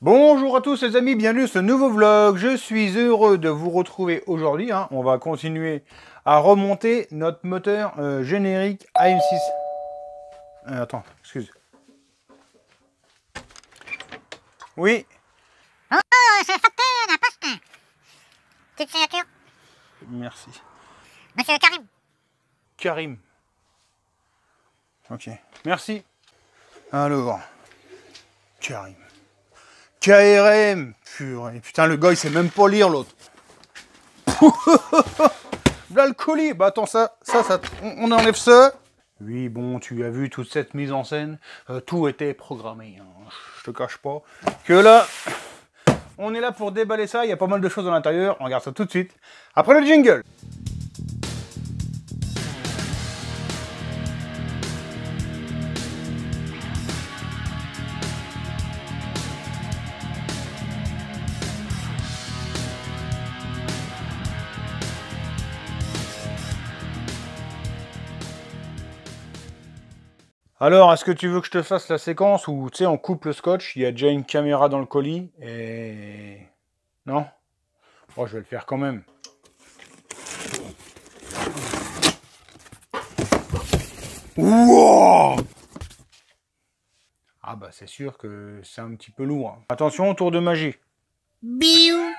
Bonjour à tous les amis, bienvenue sur ce nouveau vlog. Je suis heureux de vous retrouver aujourd'hui. On va continuer à remonter notre moteur générique AM6. Attends, excuse. Oui, Oh, c'est le facteur de la poste. Petite signature. merci. Monsieur Karim. Karim. Ok, merci. Alors, Karim. KRM. Purée, putain, le gars, il sait même pas lire l'autre. Là, le colis. Bah attends, on enlève ça. Oui, bon, tu as vu toute cette mise en scène. Tout était programmé. Je te cache pas. Que là, on est là pour déballer ça. Il y a pas mal de choses à l'intérieur. On regarde ça tout de suite. Après le jingle. Alors, est-ce que tu veux que je te fasse la séquence où, tu sais, on coupe le scotch, il y a déjà une caméra dans le colis, et... Non? Bon, je vais le faire quand même. Wow! Ah bah, c'est sûr que c'est un petit peu lourd. Attention, tour de magie. Biou.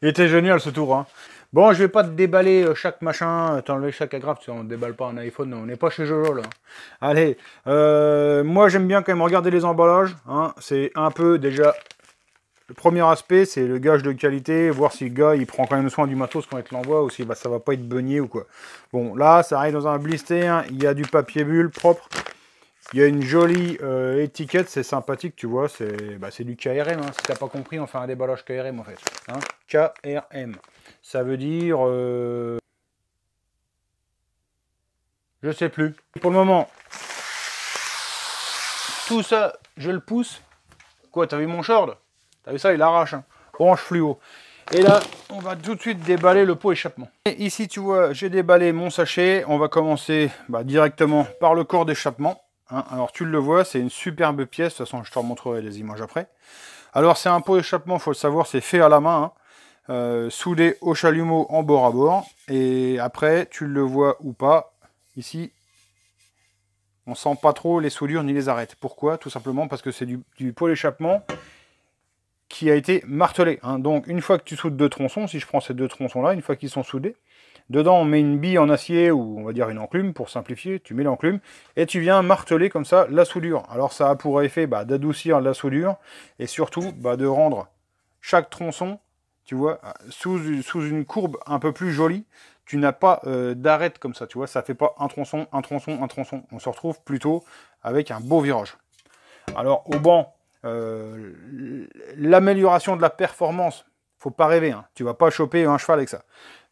Il était génial ce tour, hein. Bon, je vais pas te déballer chaque machin, t'enlever chaque agrafe, on ne déballe pas un iPhone, on n'est pas chez Jojo là. Allez, moi j'aime bien quand même regarder les emballages, hein. C'est un peu déjà le premier aspect, c'est le gage de qualité, voir si le gars il prend quand même soin du matos quand il te l'envoie ou si bah, ça va pas être beugné ou quoi. Bon, là ça arrive dans un blister, hein. Il y a du papier bulle propre. Il y a une jolie étiquette, c'est sympathique, tu vois, c'est du KRM, hein. Si t'as pas compris, on fait un déballage KRM en fait. Hein. KRM. Ça veut dire... je sais plus. Pour le moment, tout ça, je le pousse. Quoi, t'as vu mon short? T'as vu ça, il arrache. Hein. Branche fluo. Et là, on va tout de suite déballer le pot échappement. Et ici, tu vois, j'ai déballé mon sachet. On va commencer directement par le corps d'échappement. Hein, alors tu le vois, c'est une superbe pièce, de toute façon je te remontrerai les images après. Alors c'est un pot d'échappement, il faut le savoir, c'est fait à la main, hein, soudé au chalumeau en bord à bord. Et après, tu le vois ou pas, ici, on sent pas trop les soudures ni les arêtes. Pourquoi? Tout simplement parce que c'est du pot d'échappement qui a été martelé. Hein. Donc une fois que tu soudes deux tronçons, si je prends ces deux tronçons là, une fois qu'ils sont soudés, dedans, on met une bille en acier, ou on va dire une enclume, pour simplifier. Tu mets l'enclume, et tu viens marteler comme ça la soudure. Alors ça a pour effet d'adoucir la soudure, et surtout de rendre chaque tronçon, tu vois, sous une courbe un peu plus jolie. Tu n'as pas d'arête comme ça, tu vois, ça fait pas un tronçon, un tronçon, un tronçon. On se retrouve plutôt avec un beau virage. Alors au banc, l'amélioration de la performance, faut pas rêver, hein. Tu vas pas choper un cheval avec ça.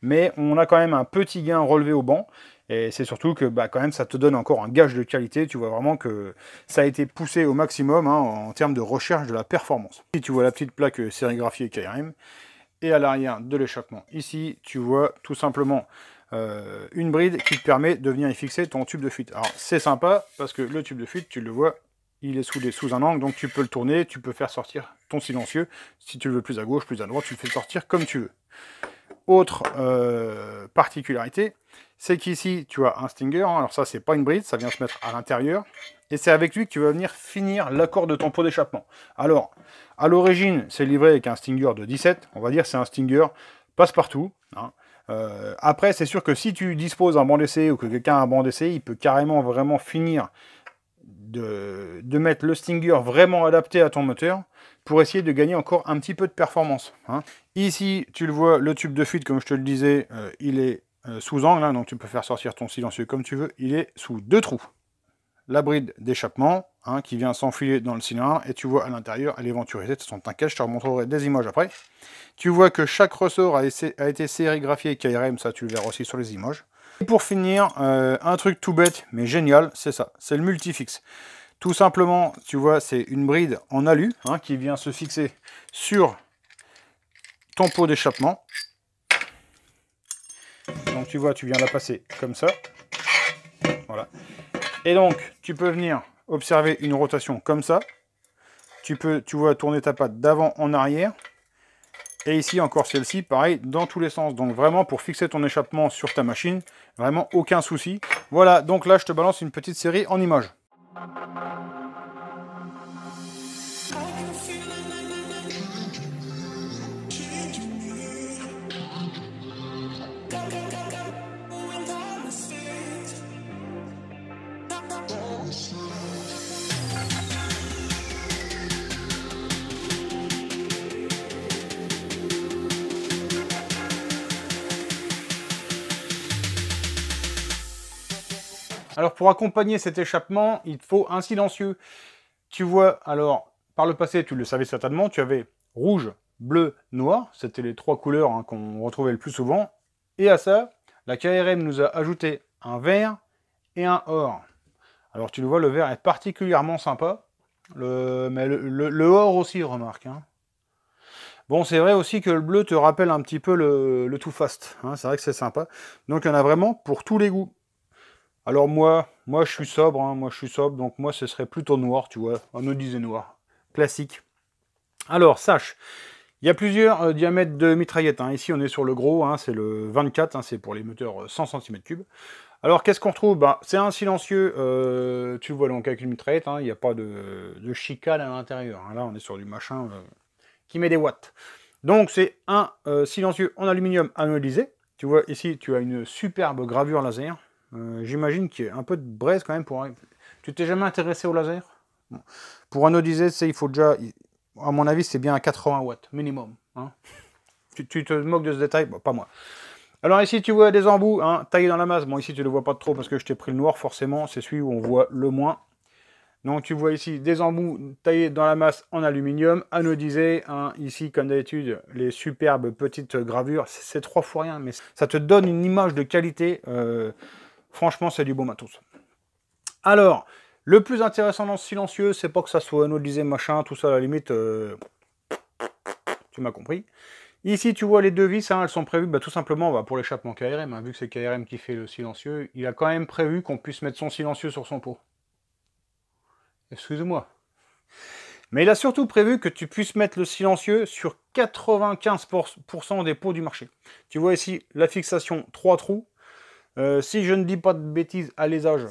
Mais on a quand même un petit gain relevé au banc, et c'est surtout que quand même ça te donne encore un gage de qualité. Tu vois vraiment que ça a été poussé au maximum, hein, en termes de recherche de la performance. Ici tu vois la petite plaque sérigraphiée KRM, et à l'arrière de l'échappement ici tu vois tout simplement une bride qui te permet de venir y fixer ton tube de fuite. Alors c'est sympa parce que le tube de fuite, tu le vois, il est soudé sous un angle, donc tu peux le tourner, tu peux faire sortir ton silencieux. Si tu le veux plus à gauche, plus à droite, tu le fais sortir comme tu veux. Autre particularité, c'est qu'ici, tu as un stinger. Hein. Alors ça, c'est pas une bride, ça vient se mettre à l'intérieur. Et c'est avec lui que tu vas venir finir l'accord de ton pot d'échappement. Alors, à l'origine, c'est livré avec un stinger de 17. On va dire c'est un stinger passe-partout. Hein. Après, c'est sûr que si tu disposes d'un banc d'essai ou que quelqu'un a un banc d'essai, il peut carrément vraiment finir de mettre le stinger vraiment adapté à ton moteur pour essayer de gagner encore un petit peu de performance. Hein. Ici, tu le vois, le tube de fuite, comme je te le disais, il est sous angle, hein, donc tu peux faire sortir ton silencieux comme tu veux. Il est sous deux trous. La bride d'échappement, hein, qui vient s'enfiler dans le cylindre, et tu vois à l'intérieur, elle est venturisée. De toute façon, t'inquiète, je te remontrerai des images après. Tu vois que chaque ressort a été sérigraphié KRM, ça tu le verras aussi sur les images. Et pour finir, un truc tout bête, mais génial, c'est ça, c'est le multifix. Tout simplement, tu vois, c'est une bride en alu, hein, qui vient se fixer sur ton pot d'échappement. Donc tu vois, tu viens la passer comme ça. Voilà. Et donc, tu peux venir observer une rotation comme ça. tu peux, tu vois, tourner ta patte d'avant en arrière. Et ici, encore celle-ci, pareil, dans tous les sens. Donc vraiment, pour fixer ton échappement sur ta machine, vraiment aucun souci. Voilà, donc là, je te balance une petite série en images. Alors pour accompagner cet échappement, il te faut un silencieux. Tu vois, alors par le passé, tu le savais certainement, tu avais rouge, bleu, noir. C'était les trois couleurs hein, qu'on retrouvait le plus souvent. Et à ça, la KRM nous a ajouté un vert et un or. Alors tu le vois, le vert est particulièrement sympa. Mais le or aussi, remarque. Hein. Bon, c'est vrai aussi que le bleu te rappelle un petit peu le Too Fast. Hein, c'est vrai que c'est sympa. Donc il y en a vraiment pour tous les goûts. Alors moi je suis sobre, hein, donc moi ce serait plutôt noir, tu vois, anodisé noir, classique. Alors sache, il y a plusieurs diamètres de mitraillette, hein. Ici on est sur le gros, hein, c'est le 24, hein, c'est pour les moteurs 100 cm3. Alors qu'est-ce qu'on retrouve? Bah, c'est un silencieux, tu le vois donc avec une mitraillette, hein, il n'y a pas de chicane à l'intérieur, hein. Là on est sur du machin qui met des watts. Donc c'est un silencieux en aluminium anodisé, tu vois ici tu as une superbe gravure laser. J'imagine qu'il y a un peu de braise quand même pour... Tu t'es jamais intéressé au laser? Bon. Pour anodiser, il faut déjà... À mon avis, c'est bien à 80 watts, minimum. Hein. Tu te moques de ce détail? Bon, pas moi. Alors ici, tu vois des embouts hein, taillés dans la masse. Bon, ici, tu ne le vois pas trop parce que je t'ai pris le noir, forcément. C'est celui où on voit le moins. Donc, tu vois ici des embouts taillés dans la masse en aluminium, anodisés. Hein. Ici, comme d'habitude, les superbes petites gravures. C'est 3 fois rien, mais ça te donne une image de qualité... Franchement, c'est du beau matos. Alors, le plus intéressant dans ce silencieux, c'est pas que ça soit anodisé, machin, tout ça, à la limite, tu m'as compris. Ici, tu vois les deux vis, hein, elles sont prévues tout simplement pour l'échappement KRM. Hein, vu que c'est KRM qui fait le silencieux, il a quand même prévu qu'on puisse mettre son silencieux sur son pot. Excuse-moi. Mais il a surtout prévu que tu puisses mettre le silencieux sur 95% des pots du marché. Tu vois ici la fixation 3 trous. Si je ne dis pas de bêtises, alésage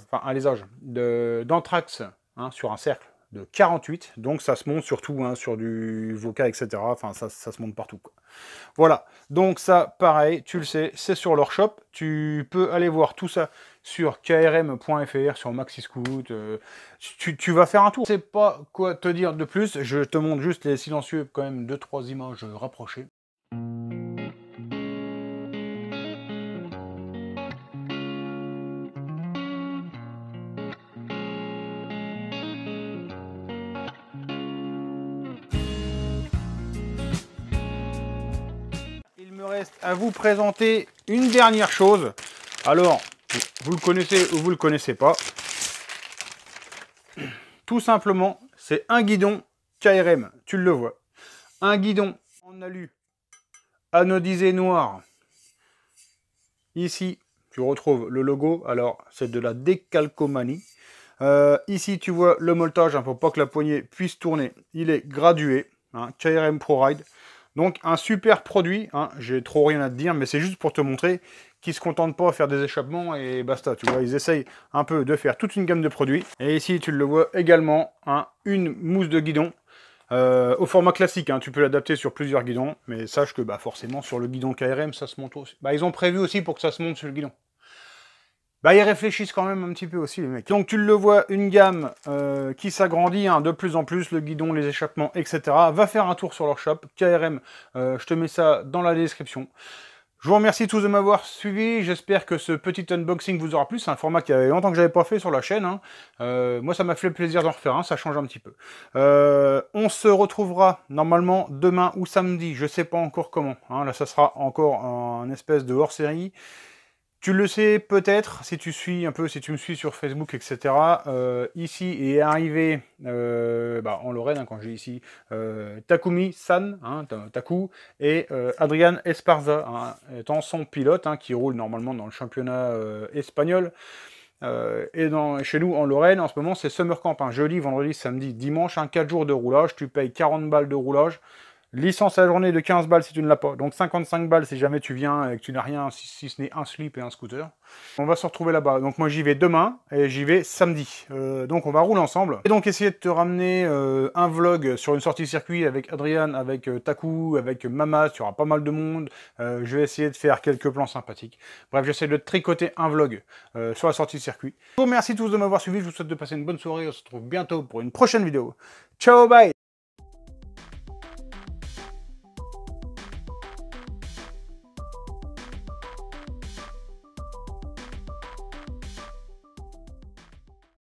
d'anthrax hein, sur un cercle de 48, donc ça se monte surtout hein, sur du Voca, etc. Enfin, ça se monte partout. Quoi. Voilà, donc ça, pareil, tu le sais, c'est sur leur shop. Tu peux aller voir tout ça sur krm.fr, sur MaxiScoot. Tu vas faire un tour. Je sais pas quoi te dire de plus, je te montre juste les silencieux, quand même, 2-3 images rapprochées. Il me reste à vous présenter une dernière chose. Alors, vous le connaissez ou vous le connaissez pas. Tout simplement, c'est un guidon KRM, tu le vois. Un guidon en alu, anodisé noir. Ici, tu retrouves le logo. Alors, c'est de la décalcomanie. Ici, tu vois le molletage, hein, pour pas que la poignée puisse tourner. Il est gradué, hein, KRM ProRide. Donc, un super produit. Hein, j'ai trop rien à te dire, mais c'est juste pour te montrer qu'ils se contentent pas à faire des échappements et basta. Tu vois, ils essayent un peu de faire toute une gamme de produits. Et ici, tu le vois également, hein, une mousse de guidon. Au format classique, hein, tu peux l'adapter sur plusieurs guidons, mais sache que forcément sur le guidon KRM, ça se monte aussi. Ils ont prévu aussi pour que ça se monte sur le guidon. Ils réfléchissent quand même un petit peu aussi, les mecs. Donc tu le vois, une gamme qui s'agrandit hein, de plus en plus, le guidon, les échappements, etc. Va faire un tour sur leur shop, KRM, je te mets ça dans la description. Je vous remercie tous de m'avoir suivi, j'espère que ce petit unboxing vous aura plu, c'est un format qui avait longtemps que j'avais pas fait sur la chaîne, hein. Moi ça m'a fait plaisir d'en refaire un, ça change un petit peu. On se retrouvera normalement demain ou samedi, je sais pas encore comment, hein. Là ça sera encore un espèce de hors-série. Tu le sais peut-être, si tu me suis sur Facebook, etc. Ici est arrivé, en Lorraine, hein, quand j'ai ici, Takumi-san, hein, Taku, et Adrian Esparza, hein, étant son pilote, hein, qui roule normalement dans le championnat espagnol. Et chez nous, en Lorraine, en ce moment, c'est Summer Camp. Hein. Jeudi, vendredi, samedi, dimanche, 4 jours de roulage. Tu payes 40 balles de roulage. Licence à la journée de 15 balles si tu ne l'as pas. Donc 55 balles si jamais tu viens et que tu n'as rien, si ce n'est un slip et un scooter. On va se retrouver là-bas. Donc moi j'y vais demain et j'y vais samedi. Donc on va rouler ensemble. Et donc essayer de te ramener un vlog sur une sortie circuit avec Adrian, avec Taku, avec Mama. Tu auras pas mal de monde. Je vais essayer de faire quelques plans sympathiques. Bref, j'essaie de tricoter un vlog sur la sortie circuit. Je vous remercie tous de m'avoir suivi. Je vous souhaite de passer une bonne soirée. On se retrouve bientôt pour une prochaine vidéo. Ciao, bye!